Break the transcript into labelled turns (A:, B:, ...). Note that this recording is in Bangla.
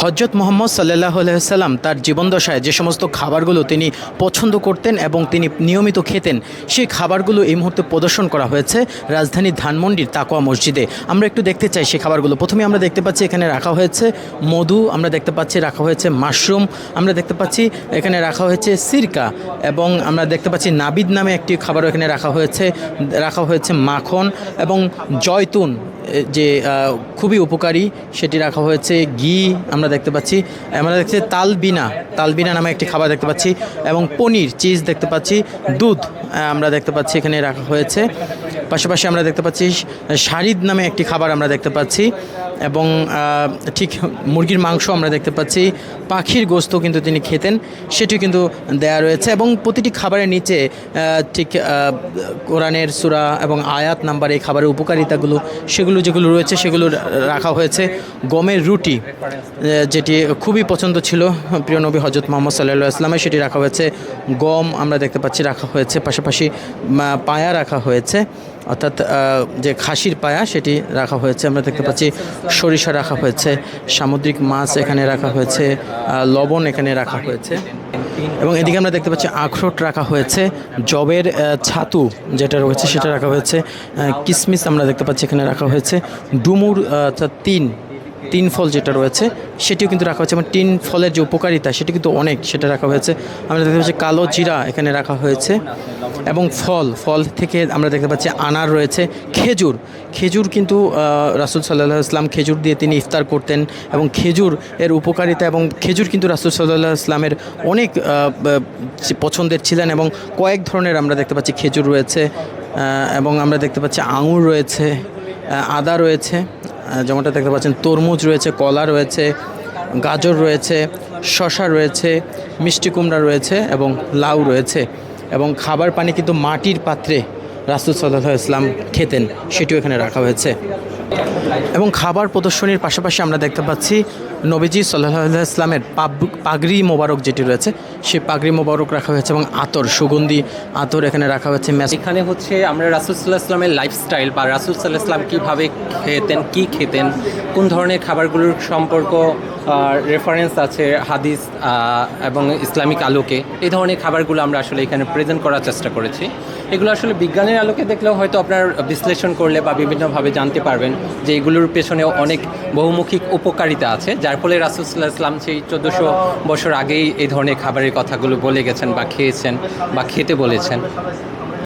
A: হজরত মুহাম্মদ সাল্লাল্লাহু আলাইহি ওয়াসাল্লাম তার জীবনদশায় যে সমস্ত খাবারগুলো তিনি পছন্দ করতেন এবং তিনি নিয়মিত খেতেন, সেই খাবারগুলো এই মুহূর্তে প্রদর্শন করা হয়েছে রাজধানী ধানমন্ডির তাকওয়া মসজিদে। আমরা একটু দেখতে চাই সেই খাবারগুলো। প্রথমে আমরা দেখতে পাচ্ছি এখানে রাখা হয়েছে মধু, আমরা দেখতে পাচ্ছি রাখা হয়েছে মাশরুম, আমরা দেখতে পাচ্ছি এখানে রাখা হয়েছে সিরকা, এবং আমরা দেখতে পাচ্ছি নাবিদ নামে একটি খাবারও এখানে রাখা হয়েছে মাখন এবং জয়তুন, যে খুবই উপকারী, সেটি রাখা হয়েছে ঘি আমরা দেখতে পাচ্ছি। আমরা দেখছি তালবিনা নামে একটি খাবার দেখতে পাচ্ছি, এবং পনির চিজ দেখতে পাচ্ছি, দুধ আমরা দেখতে পাচ্ছি এখানে রাখা হয়েছে। পাশাপাশি আমরা দেখতে পাচ্ছি শারিদ নামে একটি খাবার আমরা দেখতে পাচ্ছি, এবং ঠিক মুরগির মাংস আমরা দেখতে পাচ্ছি। পাখির গোস্ত কিন্তু তিনি খেতেন, সেটিও কিন্তু দেয়া রয়েছে, এবং প্রতিটি খাবারের নিচে ঠিক কোরআনের সূরা এবং আয়াত নাম্বার এই খাবারের উপকারিতাগুলো যেগুলো রয়েছে সেগুলো রাখা হয়েছে। গমের রুটি, যেটি খুবই পছন্দ ছিল প্রিয় নবী হজরত মুহাম্মদ সাল্লাল্লাহু আলাইহি ওয়াসাল্লামের, সেটি রাখা হয়েছে। গম আমরা দেখতে পাচ্ছি রাখা হয়েছে, পাশাপাশি পায়া রাখা হয়েছে, অর্থাৎ যে খাসির পায়া সেটি রাখা হয়েছে। আমরা দেখতে পাচ্ছি সরিষা রাখা হয়েছে, সামুদ্রিক মাছ এখানে রাখা হয়েছে, লবণ এখানে রাখা হয়েছে, এবং এদিকে আমরা দেখতে পাচ্ছি আখরোট রাখা হয়েছে, জবের ছাতু যেটা রয়েছে সেটা রাখা হয়েছে, কিশমিশ আমরা দেখতে পাচ্ছি এখানে রাখা হয়েছে, ডুমুর অর্থাৎ তিন ফল যেটা রয়েছে সেটিও কিন্তু রাখা হয়েছে, এবং তিন ফলের যে উপকারিতা সেটি কিন্তু অনেক, সেটা রাখা হয়েছে। আমরা দেখতে পাচ্ছি কালো জিরা এখানে রাখা হয়েছে, এবং ফল থেকে আমরা দেখতে পাচ্ছি আনার রয়েছে, খেজুর কিন্তু রাসূল সাল্লাল্লাহু আলাইহি ওয়াসাল্লাম খেজুর দিয়ে তিনি ইফতার করতেন, এবং খেজুর এর উপকারিতা, এবং খেজুর কিন্তু রাসূল সাল্লাল্লাহু আলাইহি ওয়াসাল্লামের অনেক পছন্দের ছিলেন, এবং কয়েক ধরনের আমরা দেখতে পাচ্ছি খেজুর রয়েছে, এবং আমরা দেখতে পাচ্ছি আঙুর রয়েছে, আদা রয়েছে, যেমনটা দেখতে পাচ্ছেন তরমুজ রয়েছে, কলা রয়েছে, গাজর রয়েছে, শসা রয়েছে, মিষ্টি কুমড়া রয়েছে, এবং লাউ রয়েছে, এবং খাবার পানি কিন্তু মাটির পাত্রে রাসূল সাল্লাল্লাহু আলাইহি ওয়াসাল্লাম খেতেন, সেটিও এখানে রাখা হয়েছে। এবং খাবার প্রদর্শনীর পাশাপাশি আমরা দেখতে পাচ্ছি নবীজি সাল্লাল্লাহু আলাইহি ওয়াসাল্লামের পাগড়ি মোবারক যেটি রয়েছে সেই পাগড়ি মোবারক রাখা হয়েছে, এবং সুগন্ধি আতর এখানে রাখা হয়েছে।
B: এখানে হচ্ছে আমরা রাসূল সাল্লাল্লাহু আলাইহি ওয়াসাল্লামের লাইফস্টাইল বা রাসূল সাল্লাল্লাহু আলাইহি ওয়াসাল্লাম কীভাবে খেতেন, কোন ধরনের খাবারগুলোর সম্পর্ক রেফারেন্স আছে হাদিস এবং ইসলামিক আলোকে, এই ধরনের খাবারগুলো আমরা আসলে এখানে প্রেজেন্ট করার চেষ্টা করেছি। এগুলো আসলে বিজ্ঞানের আলোকে দেখলেও হয়তো আপনার বিশ্লেষণ করলে বা বিভিন্নভাবে জানতে পারবেন যে এগুলোর পেছনে অনেক বহুমুখী উপকারিতা আছে, যার ফলে রাসূল সাল্লাল্লাহু আলাইহি ওয়াসাল্লাম সেই 1400 বছর আগেই এই ধরনের খাবারের কথাগুলো বলে গেছেন বা খেয়েছেন বা খেতে বলেছেন।